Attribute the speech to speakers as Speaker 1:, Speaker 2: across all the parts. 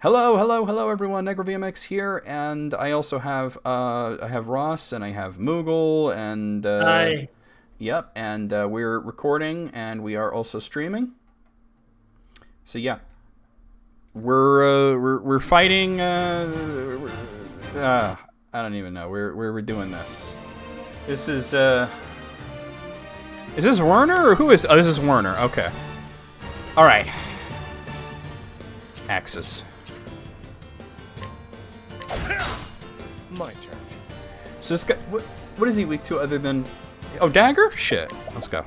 Speaker 1: Hello, hello, hello, everyone. NegroVMX here, and I also have I have Ross and I have Moogle, and
Speaker 2: Hi.
Speaker 1: yep, and we're recording and we are also streaming. So yeah, we're fighting. I don't even know. We're doing this. This is this Werner or who is? Oh, this is Werner. Okay. All right. Axis.
Speaker 2: My turn.
Speaker 1: So this guy, what is he weak to other than... Oh, dagger? Shit. Let's go.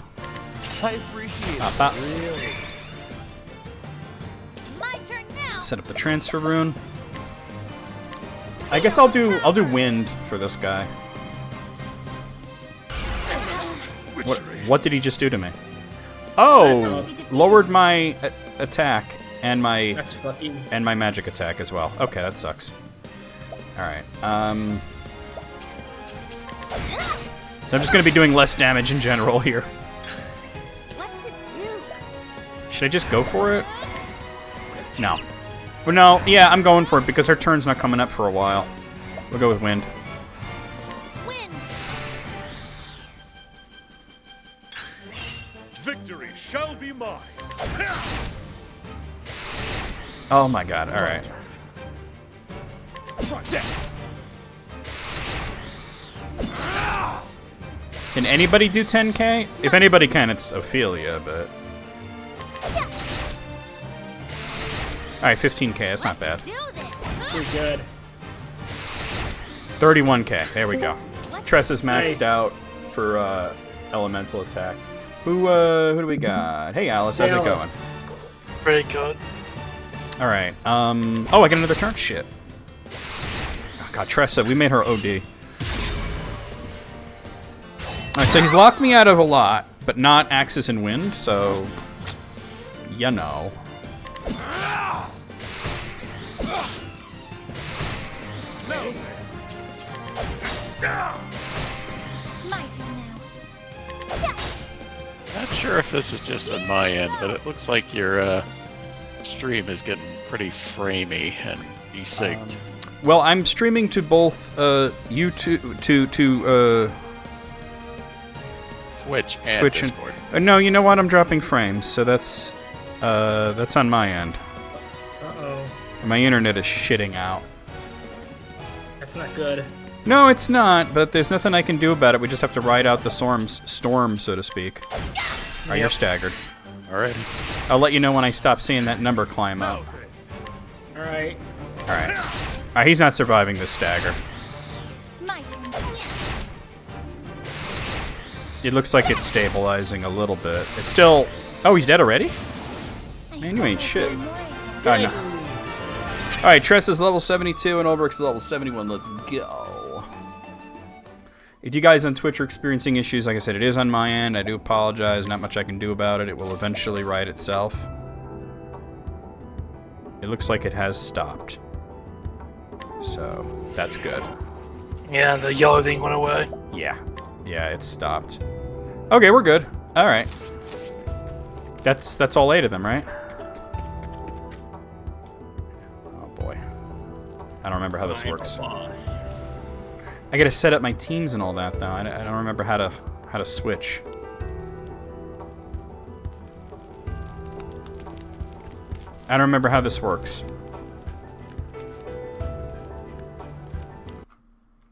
Speaker 2: I appreciate
Speaker 1: Pop,
Speaker 2: it. Really?
Speaker 3: It's my turn now.
Speaker 1: set up the transfer rune. I guess I'll do wind for this guy. What did he just do to me? Oh, lowered my attack and my
Speaker 2: That's fucking.
Speaker 1: magic attack as well. Okay, that sucks. All right. So I'm just gonna be doing less damage in general here.
Speaker 3: What to do?
Speaker 1: Should I just go for it? No. But no, yeah, I'm going for it because her turn's not coming up for a while. We'll go with wind.
Speaker 3: Wind.
Speaker 4: Victory shall be mine.
Speaker 1: Oh my god, alright. Can anybody do 10k? If anybody can, it's Ophelia, but... Alright, 15k, that's not bad.
Speaker 3: Do this.
Speaker 2: You're good.
Speaker 1: 31k, there we go. Tress is maxed
Speaker 2: Hey.
Speaker 1: out for elemental attack. Who do we got? Hey Alice, how's it going?
Speaker 2: Alice.
Speaker 5: Pretty good.
Speaker 1: Alright, oh, I get another turn? Shit. Oh, god, Tressa, we made her OD. Alright, so he's locked me out of a lot, but not Axis and Wind, so... You know.
Speaker 3: My turn now.
Speaker 5: Not sure if this is just on my end, but it looks like your stream is getting pretty framey and desynced.
Speaker 1: Well, I'm streaming to both YouTube to
Speaker 5: Twitch and
Speaker 1: Twitch and
Speaker 5: Discord.
Speaker 1: no, you know what? I'm dropping frames, so that's on my end.
Speaker 2: Uh-oh.
Speaker 1: My internet is shitting out.
Speaker 2: That's not good.
Speaker 1: No, it's not, but there's nothing I can do about it. We just have to ride out the storm, so to speak. Alright, you're staggered.
Speaker 5: Alright.
Speaker 1: I'll let you know when I stop seeing that number climb up.
Speaker 2: Alright.
Speaker 1: Alright. Alright, he's not surviving this stagger.
Speaker 3: My turn.
Speaker 1: It looks like it's stabilizing a little bit. It's still... Oh, he's dead already? Man, you ain't shit. Oh, no. Alright, Tress is level 72 and Ulbrich's level 71. Let's go. If you guys on Twitch are experiencing issues, like I said, it is on my end. I do apologize. Not much I can do about it. It will eventually right itself. It looks like it has stopped. So, that's good.
Speaker 5: Yeah, the yellow thing went away.
Speaker 1: Yeah. Yeah, it's stopped. Okay, we're good. Alright. That's all 8 of them, right? Oh boy. I don't remember how this works.
Speaker 2: Boss.
Speaker 1: I gotta set up my teams and all that though. I don't remember how to switch. I don't remember how this works.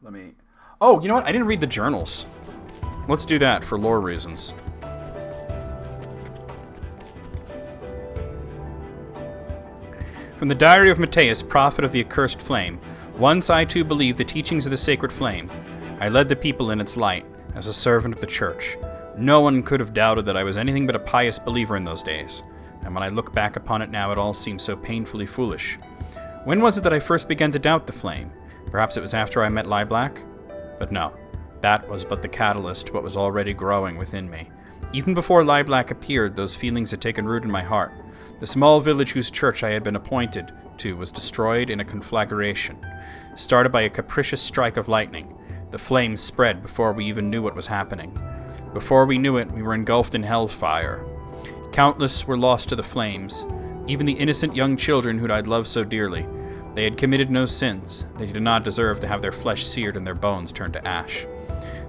Speaker 1: Let me... Oh, you know what? I didn't read the journals. Let's do that for lore reasons. From the Diary of Matthias, prophet of the accursed flame. Once I too believed the teachings of the sacred flame. I led the people in its light, as a servant of the church. No one could have doubted that I was anything but a pious believer in those days. And when I look back upon it now, it all seems so painfully foolish. When was it that I first began to doubt the flame? Perhaps it was after I met Black? But no, that was but the catalyst to what was already growing within me. Even before Black appeared, those feelings had taken root in my heart. The small village whose church I had been appointed to was destroyed in a conflagration. Started by a capricious strike of lightning, the flames spread before we even knew what was happening. Before we knew it, we were engulfed in hellfire. Countless were lost to the flames. even the innocent young children whom I'd loved so dearly. They had committed no sins. They did not deserve to have their flesh seared and their bones turned to ash.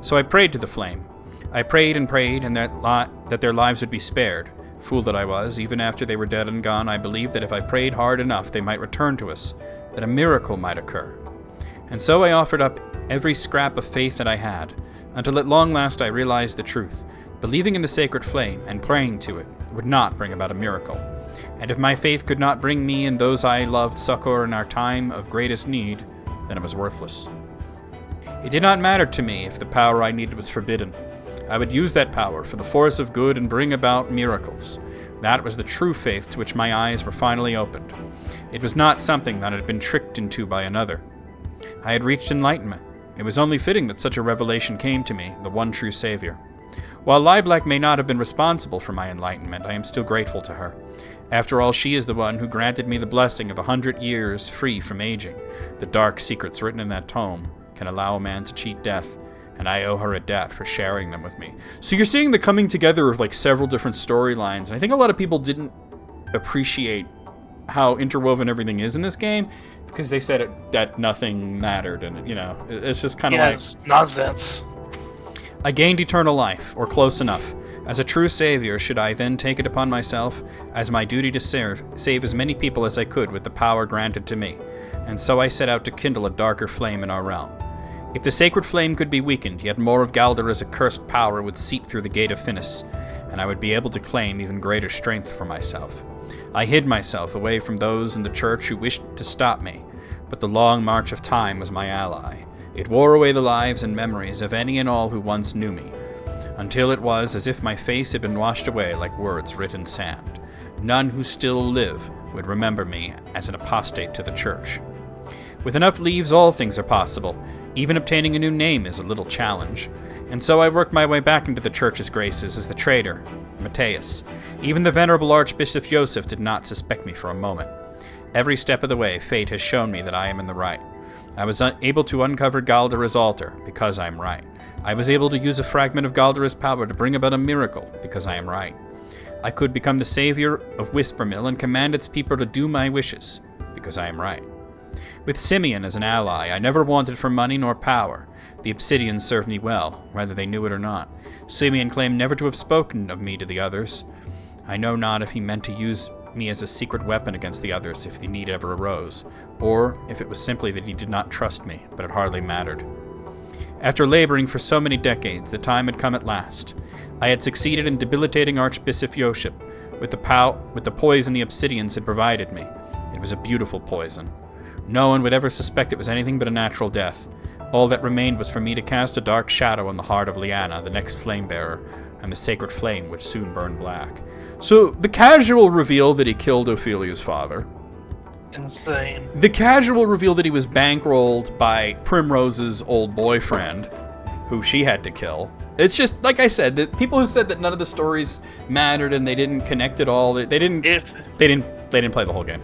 Speaker 1: So I prayed to the flame. I prayed, and that their lives would be spared. Fool that I was, even after they were dead and gone, I believed that if I prayed hard enough, they might return to us, that a miracle might occur. And so I offered up every scrap of faith that I had, until at long last I realized the truth. Believing in the sacred flame and praying to it would not bring about a miracle. And if my faith could not bring me and those I loved succor in our time of greatest need, then it was worthless. It did not matter to me if the power I needed was forbidden. I would use that power for the force of good and bring about miracles. That was the true faith to which my eyes were finally opened. It was not something that I had been tricked into by another. I had reached enlightenment. It was only fitting that such a revelation came to me, the one true Savior. While Lieblack may not have been responsible for my enlightenment, I am still grateful to her. After all, she is the one who granted me the blessing of 100 years free from aging. The dark secrets written in that tome can allow a man to cheat death, and I owe her a debt for sharing them with me. So you're seeing the coming together of like several different storylines, and I think a lot of people didn't appreciate how interwoven everything is in this game, because they said that nothing mattered, and it's just kind of like
Speaker 6: nonsense.
Speaker 1: I gained eternal life, or close enough. As a true savior, should I then take it upon myself as my duty to save as many people as I could with the power granted to me, and so I set out to kindle a darker flame in our realm. If the sacred flame could be weakened, yet more of Galdera's accursed power would seep through the gate of Finis, and I would be able to claim even greater strength for myself. I hid myself away from those in the church who wished to stop me, but the long march of time was my ally. It wore away the lives and memories of any and all who once knew me, until it was as if my face had been washed away like words writ in sand. None who still live would remember me as an apostate to the church. With enough leaves, all things are possible. Even obtaining a new name is a little challenge. And so I worked my way back into the church's graces as the traitor, Matthias. Even the venerable Archbishop Joseph did not suspect me for a moment. Every step of the way, fate has shown me that I am in the right. I was able to uncover Galdera's altar because I am right. I was able to use a fragment of Galdera's power to bring about a miracle because I am right. I could become the savior of Whispermill and command its people to do my wishes because I am right. With Simeon as an ally, I never wanted for money nor power. The Obsidians served me well, whether they knew it or not. Simeon claimed never to have spoken of me to the others. I know not if he meant to use me as a secret weapon against the others if the need ever arose, or if it was simply that he did not trust me, but it hardly mattered. After laboring for so many decades, the time had come at last. I had succeeded in debilitating Archbishop Joseph with the poison the Obsidians had provided me. It was a beautiful poison. No one would ever suspect it was anything but a natural death. All that remained was for me to cast a dark shadow on the heart of Lyanna, the next flame-bearer, and the sacred flame would soon burn black. So, the casual reveal that he killed Ophelia's father.
Speaker 6: Insane.
Speaker 1: The casual reveal that he was bankrolled by Primrose's old boyfriend, who she had to kill. It's just, like I said, the people who said that none of the stories mattered and they didn't connect at all, they didn't play the whole game.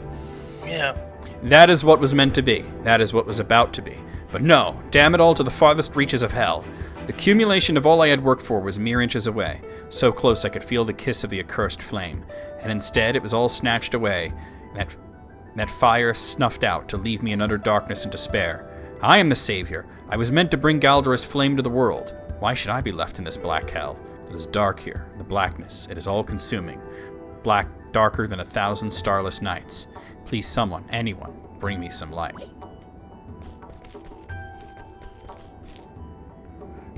Speaker 6: Yeah.
Speaker 1: That is what was meant to be. That is what was about to be. But no, damn it all to the farthest reaches of hell. The accumulation of all I had worked for was mere inches away, so close I could feel the kiss of the accursed flame, and instead it was all snatched away, that fire snuffed out to leave me in utter darkness and despair. I am the savior. I was meant to bring Galdera's flame to the world. Why should I be left in this black hell? It is dark here, the blackness, it is all-consuming. Black, darker than 1,000 starless nights. Please someone, anyone, bring me some light.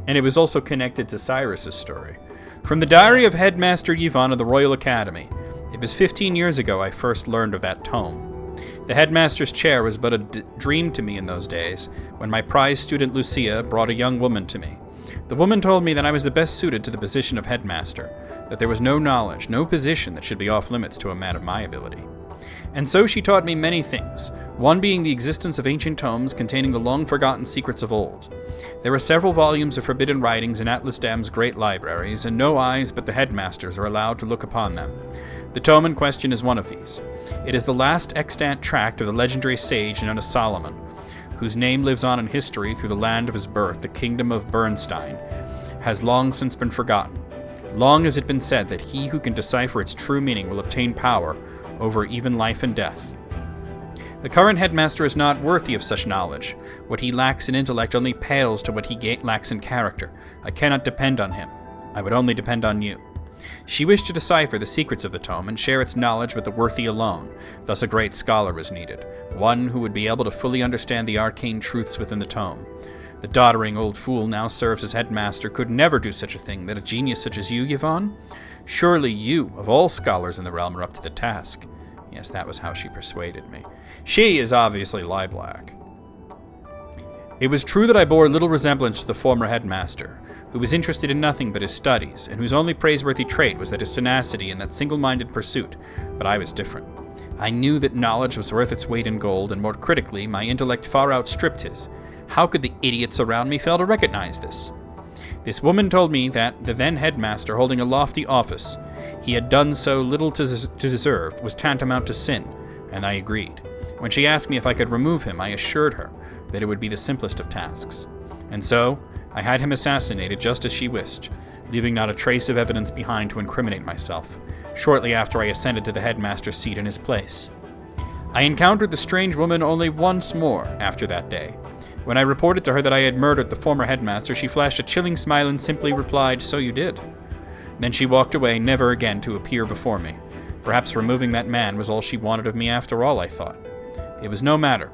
Speaker 1: And it was also connected to Cyrus's story. From the diary of Headmaster Yvonne of the Royal Academy. It was 15 years ago I first learned of that tome. The headmaster's chair was but a dream to me in those days, when my prize student Lucia brought a young woman to me. The woman told me that I was the best suited to the position of headmaster, that there was no knowledge, no position that should be off limits to a man of my ability. And so she taught me many things, one being the existence of ancient tomes containing the long-forgotten secrets of old. There are several volumes of forbidden writings in Atlas Dam's great libraries, and no eyes but the headmasters are allowed to look upon them. The tome in question is one of these. It is the last extant tract of the legendary sage known as Solomon, whose name lives on in history through the land of his birth, the kingdom of Bernstein, has long since been forgotten. Long has it been said that he who can decipher its true meaning will obtain power over even life and death. The current headmaster is not worthy of such knowledge. What he lacks in intellect only pales to what he lacks in character. I cannot depend on him. I would only depend on you. She wished to decipher the secrets of the tome and share its knowledge with the worthy alone. Thus a great scholar was needed, one who would be able to fully understand the arcane truths within the tome. The doddering old fool now serves as headmaster could never do such a thing, that a genius such as you, Yvonne? Surely you, of all scholars in the realm, are up to the task. Yes, that was how she persuaded me. She is obviously Lieblack. It was true that I bore little resemblance to the former headmaster, who was interested in nothing but his studies, and whose only praiseworthy trait was that his tenacity in that single-minded pursuit, but I was different. I knew that knowledge was worth its weight in gold, and more critically, my intellect far outstripped his. How could the idiots around me fail to recognize this? This woman told me that the then headmaster, holding a lofty office he had done so little to deserve, was tantamount to sin, and I agreed. When she asked me if I could remove him, I assured her that it would be the simplest of tasks. And so, I had him assassinated just as she wished, leaving not a trace of evidence behind to incriminate myself, shortly after I ascended to the headmaster's seat in his place. I encountered the strange woman only once more after that day. When I reported to her that I had murdered the former headmaster, she flashed a chilling smile and simply replied, "So you did." Then she walked away, never again to appear before me. Perhaps removing that man was all she wanted of me after all, I thought. It was no matter.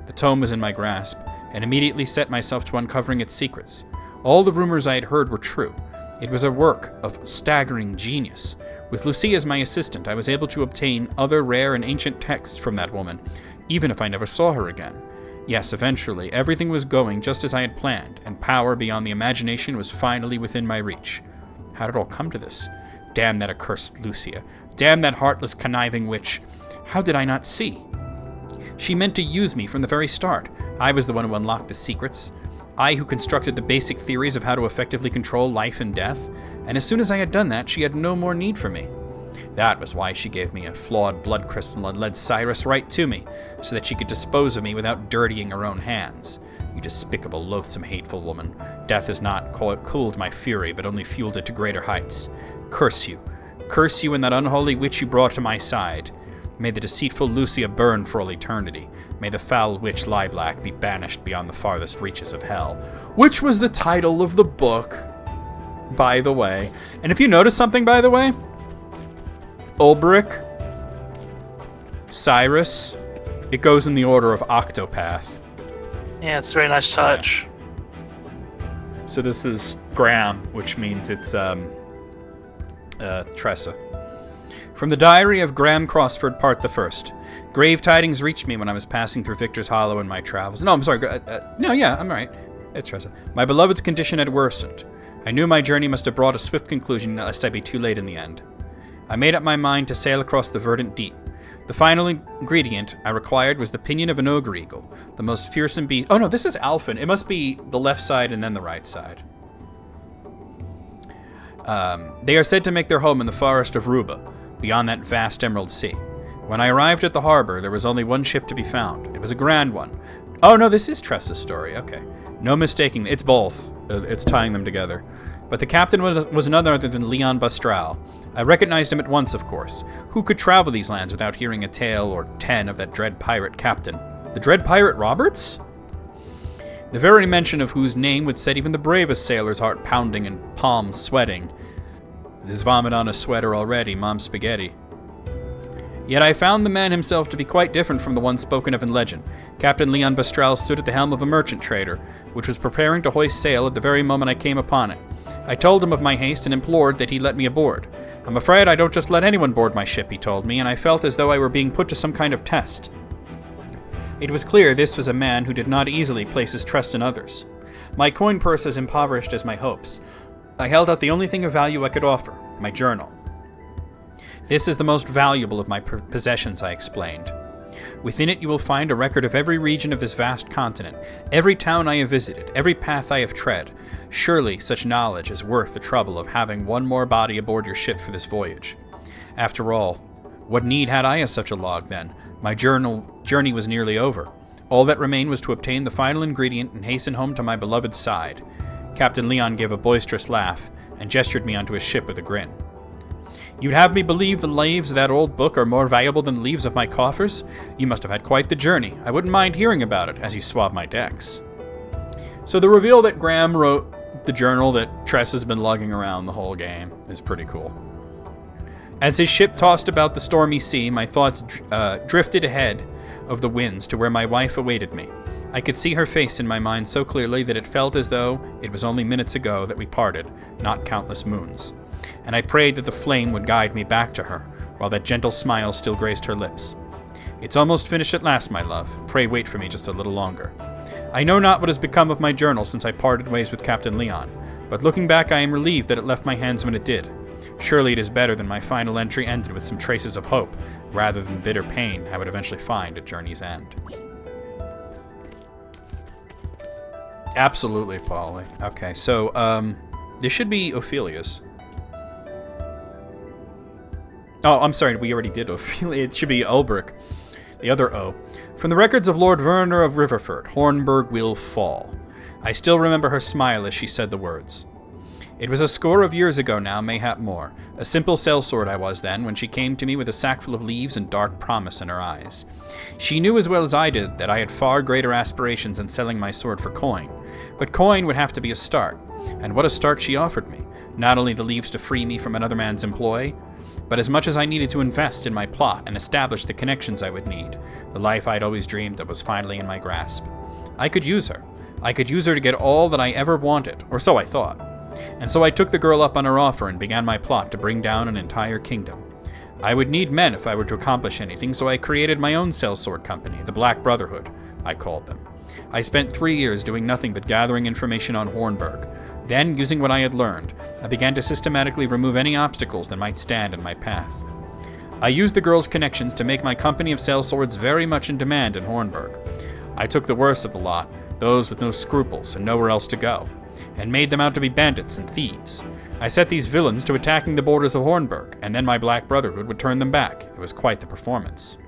Speaker 1: The tome was in my grasp, and immediately set myself to uncovering its secrets. All the rumors I had heard were true. It was a work of staggering genius. With Lucia as my assistant, I was able to obtain other rare and ancient texts from that woman, even if I never saw her again. Yes, eventually, everything was going just as I had planned, and power beyond the imagination was finally within my reach. How did it all come to this? Damn that accursed Lucia. Damn that heartless, conniving witch. How did I not see? She meant to use me from the very start. I was the one who unlocked the secrets. I who constructed the basic theories of how to effectively control life and death. And as soon as I had done that, she had no more need for me. That was why she gave me a flawed blood crystal and led Cyrus right to me, so that she could dispose of me without dirtying her own hands. You despicable, loathsome, hateful woman. Death has not cooled my fury, but only fueled it to greater heights. Curse you. Curse you and that unholy witch you brought to my side. May the deceitful Lucia burn for all eternity. May the foul witch Lieblack be banished beyond the farthest reaches of hell. Which was the title of the book, by the way. And if you notice something, by the way, Ulbrich, Cyrus, it goes in the order of Octopath.
Speaker 6: Yeah, it's a very nice touch.
Speaker 1: So this is Graham, which means it's Tressa. From the Diary of Graham Crossford, Part the First. Grave tidings reached me when I was passing through Victor's Hollow in my travels. No, I'm sorry. I'm right. It's Tressa. My beloved's condition had worsened. I knew my journey must have brought a swift conclusion, lest I be too late in the end. I made up my mind to sail across the verdant deep. The final ingredient I required was the pinion of an ogre eagle, the most fearsome beast. Oh no, this is Alphen. It must be the left side and then the right side. They are said to make their home in the forest of Ruba, beyond that vast emerald sea. When I arrived at the harbor, there was only one ship to be found. It was a grand one. Oh no, this is Tressa's story. Okay. No mistaking. It's both. It's tying them together. But the captain was none other than Leon Bastral. I recognized him at once, of course. Who could travel these lands without hearing a tale or 10 of that dread pirate captain? The dread pirate Roberts? The very mention of whose name would set even the bravest sailor's heart pounding and palms sweating. There's vomit on a sweater already, Mom's spaghetti. Yet I found the man himself to be quite different from the one spoken of in legend. Captain Leon Bastral stood at the helm of a merchant trader, which was preparing to hoist sail at the very moment I came upon it. I told him of my haste and implored that he let me aboard. I'm afraid I don't just let anyone board my ship, he told me, and I felt as though I were being put to some kind of test. It was clear this was a man who did not easily place his trust in others. My coin purse as impoverished as my hopes. I held out the only thing of value I could offer, my journal. This is the most valuable of my possessions, I explained. Within it you will find a record of every region of this vast continent, every town I have visited, every path I have tread. Surely such knowledge is worth the trouble of having one more body aboard your ship for this voyage. After all, what need had I of such a log then? My journey was nearly over. All that remained was to obtain the final ingredient and hasten home to my beloved's side. Captain Leon gave a boisterous laugh and gestured me onto his ship with a grin. You'd have me believe the leaves of that old book are more valuable than the leaves of my coffers? You must have had quite the journey. I wouldn't mind hearing about it as you swab my decks. So the reveal that Graham wrote the journal that Tress has been lugging around the whole game is pretty cool. As his ship tossed about the stormy sea, my thoughts drifted ahead of the winds to where my wife awaited me. I could see her face in my mind so clearly that it felt as though it was only minutes ago that we parted, not countless moons. And I prayed that the flame would guide me back to her, while that gentle smile still graced her lips. It's almost finished at last, my love. Pray wait for me just a little longer. I know not what has become of my journal since I parted ways with Captain Leon, but looking back I am relieved that it left my hands when it did. Surely it is better than my final entry ended with some traces of hope, rather than the bitter pain I would eventually find at journey's end. Absolutely, Polly. Okay, so, this should be Ophelia's. Oh, I'm sorry, we already did Ophelia. It should be Ulbrich, the other O. From the records of Lord Werner of Riverford, Hornburg will fall. I still remember her smile as she said the words. It was a score of years ago now, mayhap more. A simple sellsword I was then, when she came to me with a sackful of leaves and dark promise in her eyes. She knew as well as I did that I had far greater aspirations in selling my sword for coin. But coin would have to be a start, and what a start she offered me. Not only the leaves to free me from another man's employ, but as much as I needed to invest in my plot and establish the connections I would need, the life I'd always dreamed of was finally in my grasp. I could use her. I could use her to get all that I ever wanted, or so I thought. And so I took the girl up on her offer and began my plot to bring down an entire kingdom. I would need men if I were to accomplish anything, so I created my own sellsword company, the Black Brotherhood, I called them. I spent 3 years doing nothing but gathering information on Hornburg. Then, using what I had learned, I began to systematically remove any obstacles that might stand in my path. I used the girl's connections to make my company of sellswords very much in demand in Hornburg. I took the worst of the lot, those with no scruples and nowhere else to go, and made them out to be bandits and thieves. I set these villains to attacking the borders of Hornburg, and then my Black Brotherhood would turn them back. It was quite the performance.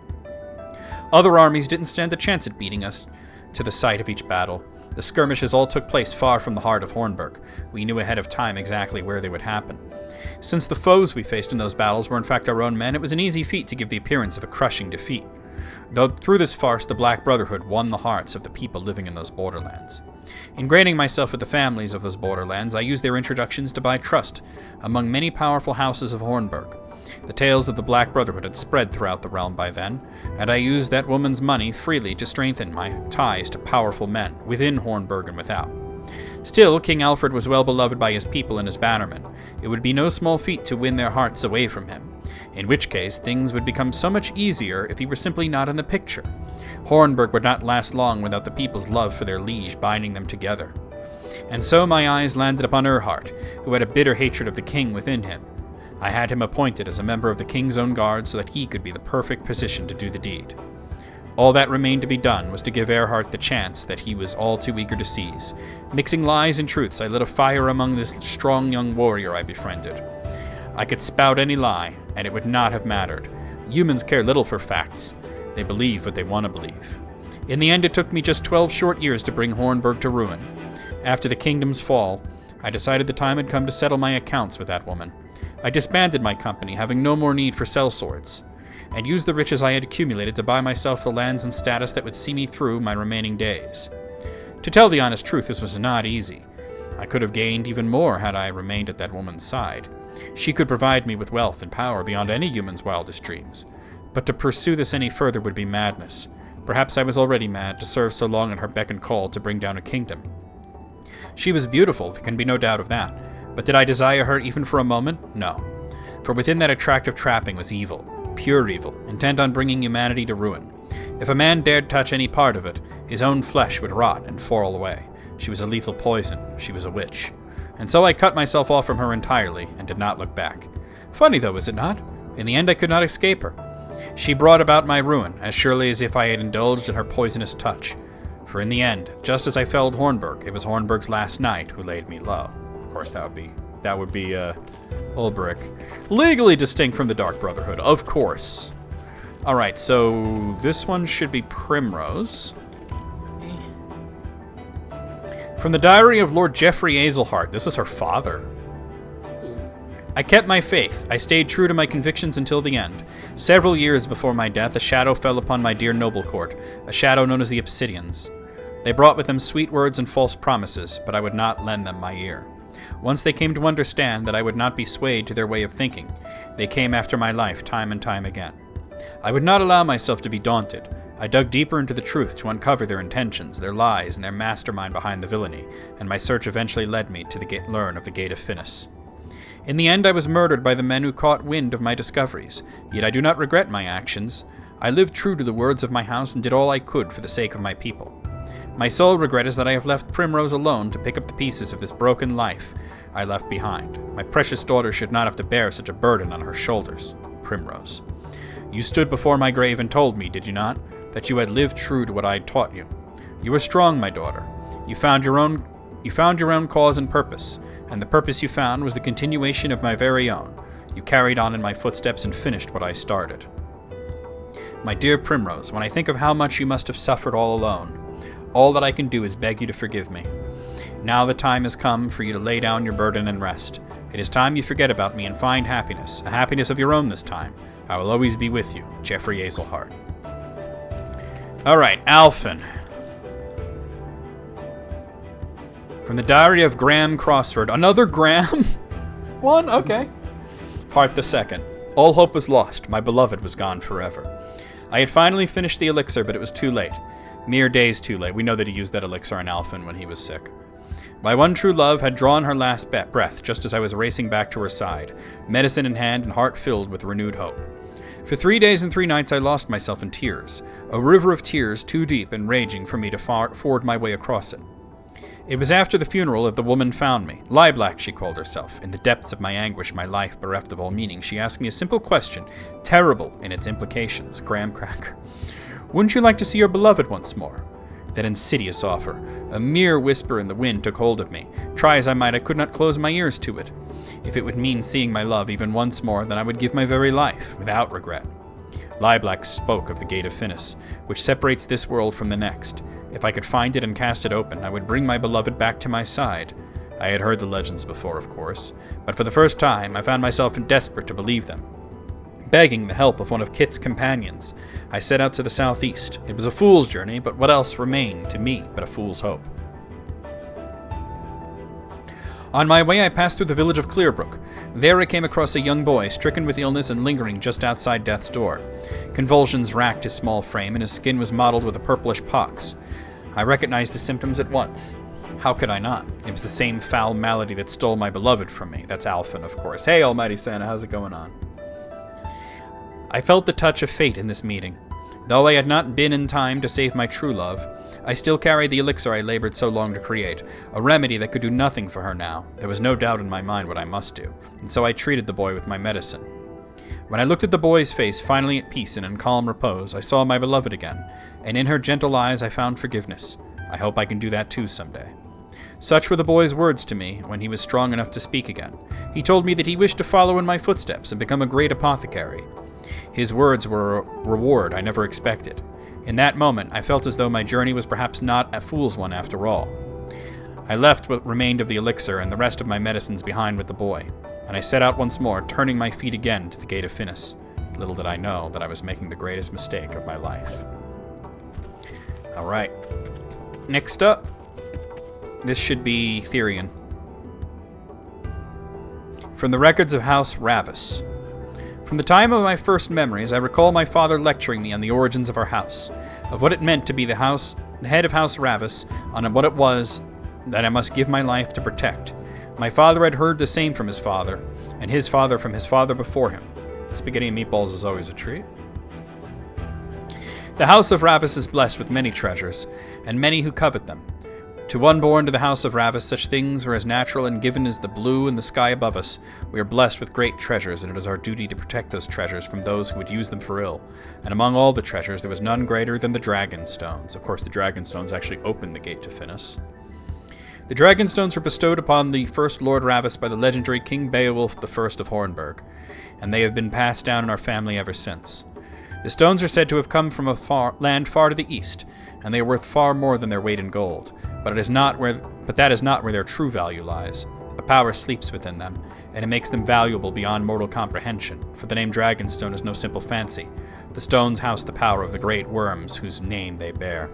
Speaker 1: Other armies didn't stand a chance at beating us to the site of each battle. The skirmishes all took place far from the heart of Hornburg. We knew ahead of time exactly where they would happen. Since the foes we faced in those battles were in fact our own men, it was an easy feat to give the appearance of a crushing defeat. Though through this farce, the Black Brotherhood won the hearts of the people living in those borderlands. Ingraining myself with the families of those borderlands, I used their introductions to buy trust among many powerful houses of Hornburg. The tales of the Black Brotherhood had spread throughout the realm by then, and I used that woman's money freely to strengthen my ties to powerful men, within Hornburg and without. Still, King Alfred was well beloved by his people and his bannermen. It would be no small feat to win their hearts away from him, in which case things would become so much easier if he were simply not in the picture. Hornburg would not last long without the people's love for their liege binding them together. And so my eyes landed upon Erhard, who had a bitter hatred of the king within him. I had him appointed as a member of the king's own guard so that he could be the perfect position to do the deed. All that remained to be done was to give Erhard the chance that he was all too eager to seize. Mixing lies and truths, I lit a fire among this strong young warrior I befriended. I could spout any lie, and it would not have mattered. Humans care little for facts. They believe what they want to believe. In the end, it took me just 12 short years to bring Hornburg to ruin. After the kingdom's fall, I decided the time had come to settle my accounts with that woman. I disbanded my company, having no more need for sellswords, and used the riches I had accumulated to buy myself the lands and status that would see me through my remaining days. To tell the honest truth, this was not easy. I could have gained even more had I remained at that woman's side. She could provide me with wealth and power beyond any human's wildest dreams. But to pursue this any further would be madness. Perhaps I was already mad to serve so long at her beck and call to bring down a kingdom. She was beautiful, there can be no doubt of that. But did I desire her even for a moment? No. For within that attractive trapping was evil, pure evil, intent on bringing humanity to ruin. If a man dared touch any part of it, his own flesh would rot and fall away. She was a lethal poison. She was a witch. And so I cut myself off from her entirely and did not look back. Funny though, is it not? In the end, I could not escape her. She brought about my ruin, as surely as if I had indulged in her poisonous touch. For in the end, just as I felled Hornburg, it was Hornburg's last knight who laid me low. Of course, that would be Ulbrich. Legally distinct from the Dark Brotherhood, of course. Alright, so this one should be Primrose. From the diary of Lord Geoffrey Azelhart. This is her father. I kept my faith. I stayed true to my convictions until the end. Several years before my death, a shadow fell upon my dear noble court, a shadow known as the Obsidians. They brought with them sweet words and false promises, but I would not lend them my ear. Once they came to understand that I would not be swayed to their way of thinking, they came after my life time and time again. I would not allow myself to be daunted. I dug deeper into the truth to uncover their intentions, their lies, and their mastermind behind the villainy, and my search eventually led me to learn of the Gate of Finis. In the end, I was murdered by the men who caught wind of my discoveries, yet I do not regret my actions. I lived true to the words of my house and did all I could for the sake of my people. My sole regret is that I have left Primrose alone to pick up the pieces of this broken life I left behind. My precious daughter should not have to bear such a burden on her shoulders. Primrose. You stood before my grave and told me, did you not, that you had lived true to what I had taught you. You were strong, my daughter. You found your own cause and purpose, and the purpose you found was the continuation of my very own. You carried on in my footsteps and finished what I started. My dear Primrose, when I think of how much you must have suffered all alone, all that I can do is beg you to forgive me. Now the time has come for you to lay down your burden and rest. It is time you forget about me and find happiness, a happiness of your own this time. I will always be with you, Geoffrey Azelhart. All right, Alphen. From the Diary of Graham Crossford. Another Graham? One? Okay. Part the second. All hope was lost. My beloved was gone forever. I had finally finished the elixir, but it was too late. Mere days too late. We know that he used that elixir on Alphen when he was sick. My one true love had drawn her last breath just as I was racing back to her side, medicine in hand and heart filled with renewed hope. For 3 days and 3 nights I lost myself in tears, a river of tears too deep and raging for me to ford my way across it. It was after the funeral that the woman found me. Lilac, she called herself. In the depths of my anguish, my life bereft of all meaning, she asked me a simple question, terrible in its implications. Graham Cracker. Wouldn't you like to see your beloved once more? That insidious offer, a mere whisper in the wind, took hold of me. Try as I might, I could not close my ears to it. If it would mean seeing my love even once more, then I would give my very life, without regret. Lilac spoke of the Gate of Finis, which separates this world from the next. If I could find it and cast it open, I would bring my beloved back to my side. I had heard the legends before, of course, but for the first time I found myself desperate to believe them. Begging the help of one of Kit's companions, I set out to the southeast. It was a fool's journey, but what else remained to me but a fool's hope? On my way, I passed through the village of Clearbrook. There I came across a young boy, stricken with illness and lingering just outside death's door. Convulsions racked his small frame, and his skin was mottled with a purplish pox. I recognized the symptoms at once. How could I not? It was the same foul malady that stole my beloved from me. That's Alphen, of course. Hey, Almighty Santa, how's it going on? I felt the touch of fate in this meeting. Though I had not been in time to save my true love, I still carried the elixir I labored so long to create, a remedy that could do nothing for her now. There was no doubt in my mind what I must do, and so I treated the boy with my medicine. When I looked at the boy's face, finally at peace and in calm repose, I saw my beloved again, and in her gentle eyes I found forgiveness. I hope I can do that too someday. Such were the boy's words to me when he was strong enough to speak again. He told me that he wished to follow in my footsteps and become a great apothecary. His words were a reward I never expected. In that moment, I felt as though my journey was perhaps not a fool's one after all. I left what remained of the elixir and the rest of my medicines behind with the boy, and I set out once more, turning my feet again to the Gate of Finis. Little did I know that I was making the greatest mistake of my life. All right. Next up, this should be Therion. From the records of House Ravis. From the time of my first memories, I recall my father lecturing me on the origins of our house, of what it meant to be the head of House Ravis, on what it was that I must give my life to protect. My father had heard the same from his father, and his father from his father before him. Spaghetti and meatballs is always a treat. The House of Ravis is blessed with many treasures, and many who covet them. To one born to the House of Ravis, such things were as natural and given as the blue in the sky above us. We are blessed with great treasures, and it is our duty to protect those treasures from those who would use them for ill. And among all the treasures, there was none greater than the Dragon Stones. Of course, the Dragon Stones actually opened the Gate to Finis. The Dragon Stones were bestowed upon the first Lord Ravis by the legendary King Beowulf I of Hornburg, and they have been passed down in our family ever since. The stones are said to have come from a land far to the east, and they are worth far more than their weight in gold. But that is not where their true value lies. A power sleeps within them, and it makes them valuable beyond mortal comprehension, for the name Dragonstone is no simple fancy. The stones house the power of the great worms whose name they bear.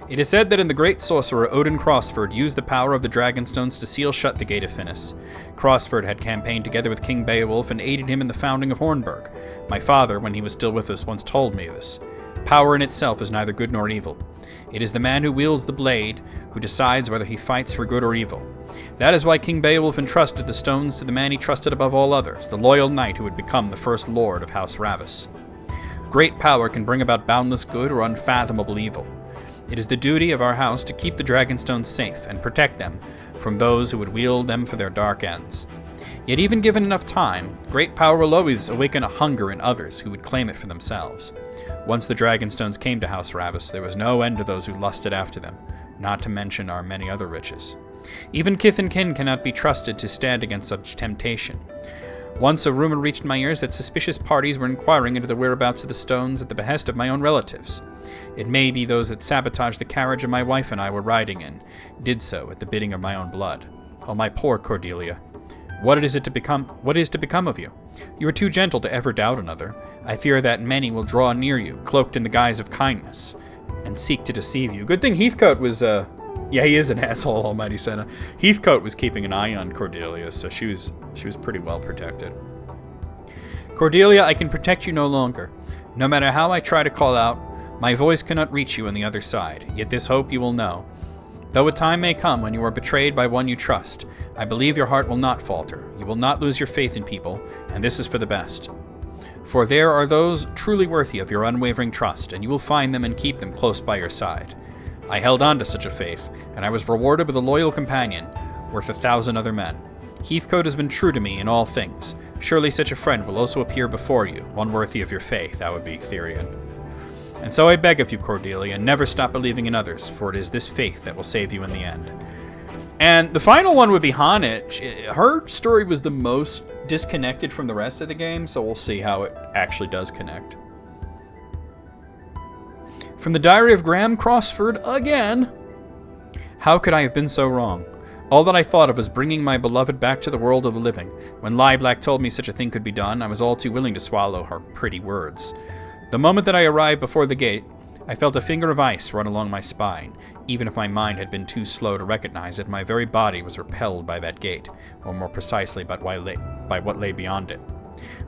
Speaker 1: It is said that in the great sorcerer Odin Crossford used the power of the Dragonstones to seal shut the Gate of Finis. Crossford had campaigned together with King Beowulf and aided him in the founding of Hornburg. My father, when he was still with us, once told me this. Power in itself is neither good nor evil. It is the man who wields the blade who decides whether he fights for good or evil. That is why King Beowulf entrusted the stones to the man he trusted above all others, the loyal knight who would become the first lord of House Ravis. Great power can bring about boundless good or unfathomable evil. It is the duty of our house to keep the Dragonstones safe and protect them from those who would wield them for their dark ends. Yet even given enough time, great power will always awaken a hunger in others who would claim it for themselves. Once the Dragonstones came to House Ravis, there was no end to those who lusted after them, not to mention our many other riches. Even kith and kin cannot be trusted to stand against such temptation. Once a rumor reached my ears that suspicious parties were inquiring into the whereabouts of the stones at the behest of my own relatives. It may be those that sabotaged the carriage my wife and I were riding in, did so at the bidding of my own blood. Oh, my poor Cordelia. What is to become of you? You are too gentle to ever doubt another. I fear that many will draw near you, cloaked in the guise of kindness, and seek to deceive you. Good thing Heathcote was, yeah, he is an asshole, Almighty Senna. Heathcote was keeping an eye on Cordelia, so she was pretty well protected. Cordelia, I can protect you no longer. No matter how I try to call out, my voice cannot reach you on the other side, yet this hope you will know. Though a time may come when you are betrayed by one you trust, I believe your heart will not falter. You will not lose your faith in people, and this is for the best. For there are those truly worthy of your unwavering trust, and you will find them and keep them close by your side. I held on to such a faith, and I was rewarded with a loyal companion, worth 1,000 other men. Heathcote has been true to me in all things. Surely such a friend will also appear before you, one worthy of your faith, that would be Therion. And so I beg of you, Cordelia, never stop believing in others, for it is this faith that will save you in the end. And the final one would be Hanit. Her story was the most disconnected from the rest of the game, so we'll see how it actually does connect. From the Diary of Graham Crossford again. How could I have been so wrong? All that I thought of was bringing my beloved back to the world of the living. When Lieblack told me such a thing could be done, I was all too willing to swallow her pretty words. The moment that I arrived before the gate, I felt a finger of ice run along my spine. Even if my mind had been too slow to recognize it, my very body was repelled by that gate, or more precisely by what lay beyond it.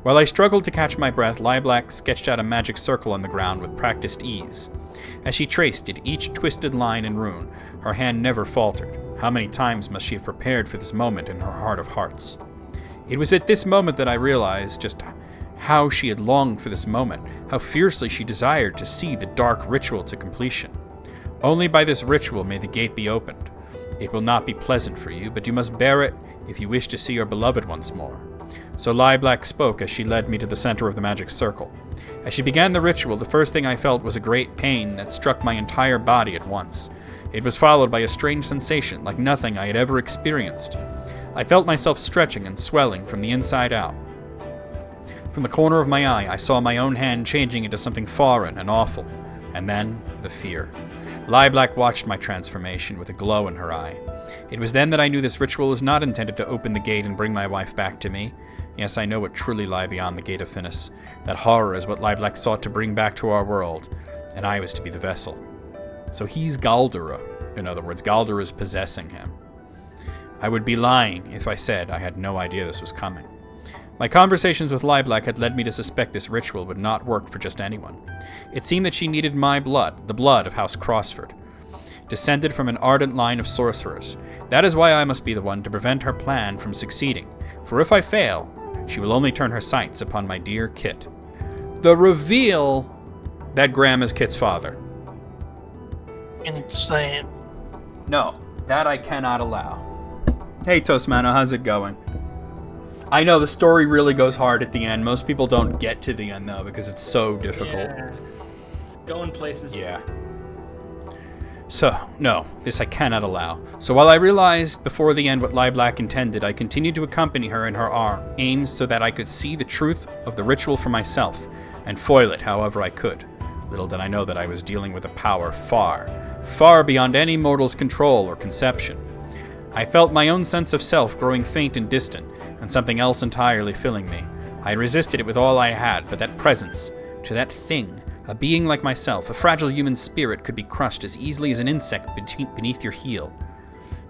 Speaker 1: While I struggled to catch my breath, Lieblack sketched out a magic circle on the ground with practiced ease. As she traced it, each twisted line and rune, her hand never faltered. How many times must she have prepared for this moment in her heart of hearts? It was at this moment that I realized just how she had longed for this moment, how fiercely she desired to see the dark ritual to completion. Only by this ritual may the gate be opened. It will not be pleasant for you, but you must bear it if you wish to see your beloved once more. So Lieblack spoke as she led me to the center of the magic circle. As she began the ritual, the first thing I felt was a great pain that struck my entire body at once. It was followed by a strange sensation like nothing I had ever experienced. I felt myself stretching and swelling from the inside out. From the corner of my eye, I saw my own hand changing into something foreign and awful. And then, the fear. Lieblack watched my transformation with a glow in her eye. It was then that I knew this ritual was not intended to open the gate and bring my wife back to me. Yes, I know what truly lie beyond the Gate of Finis. That horror is what Lieblack sought to bring back to our world, and I was to be the vessel. So he's Galdura. In other words, Galdura is possessing him. I would be lying if I said I had no idea this was coming. My conversations with Lieblack had led me to suspect this ritual would not work for just anyone. It seemed that she needed my blood, the blood of House Crossford, descended from an ardent line of sorcerers. That is why I must be the one to prevent her plan from succeeding, for if I fail, she will only turn her sights upon my dear Kit. The reveal that Graham is Kit's father.
Speaker 6: Insane.
Speaker 1: No, that I cannot allow. Hey, Toastmano, how's it going? I know the story really goes hard at the end. Most people don't get to the end, though, because it's so difficult.
Speaker 2: Yeah. It's going places.
Speaker 1: Yeah. So, no, this I cannot allow. So while I realized before the end what Lieblack intended, I continued to accompany her in her aims so that I could see the truth of the ritual for myself and foil it however I could. Little did I know that I was dealing with a power far, far beyond any mortal's control or conception. I felt my own sense of self growing faint and distant, and something else entirely filling me. I resisted it with all I had, but that presence, to that thing, a being like myself, a fragile human spirit, could be crushed as easily as an insect beneath your heel.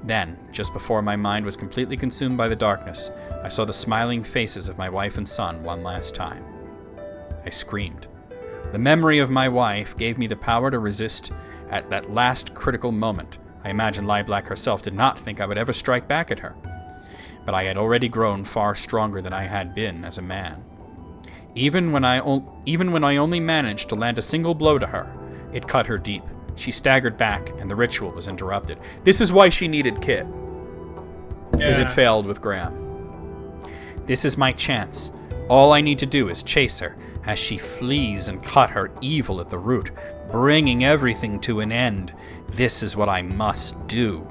Speaker 1: Then, just before my mind was completely consumed by the darkness, I saw the smiling faces of my wife and son one last time. I screamed. The memory of my wife gave me the power to resist at that last critical moment. I imagine Lilac herself did not think I would ever strike back at her, but I had already grown far stronger than I had been as a man. Even when I only managed to land a single blow to her, it cut her deep. She staggered back, and the ritual was interrupted. This is why she needed Kit, because it failed with Graham. This is my chance. All I need to do is chase her as she flees and cut her evil at the root, bringing everything to an end. This is what I must do.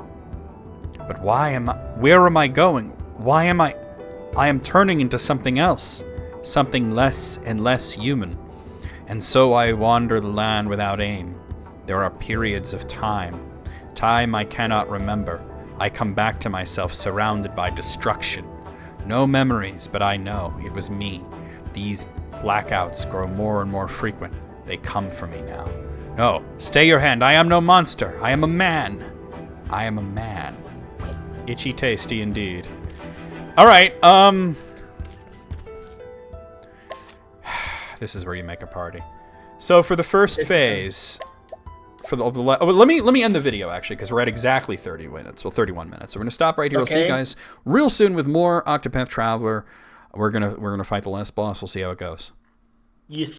Speaker 1: But where am I going? Why am I am turning into something else, something less and less human. And so I wander the land without aim. There are periods of time I cannot remember. I come back to myself surrounded by destruction. No memories, but I know it was me. These blackouts grow more and more frequent. They come for me now. No, stay your hand. I am no monster. I am a man. I am a man. Itchy tasty indeed. All right, this is where you make a party. So for the first phase, let me end the video actually, because we're at exactly 30 minutes. Well, 31 minutes. So we're gonna stop right here. We'll see you guys real soon with more Octopath Traveler. We're gonna fight the last boss. We'll see how it goes.
Speaker 2: Yes.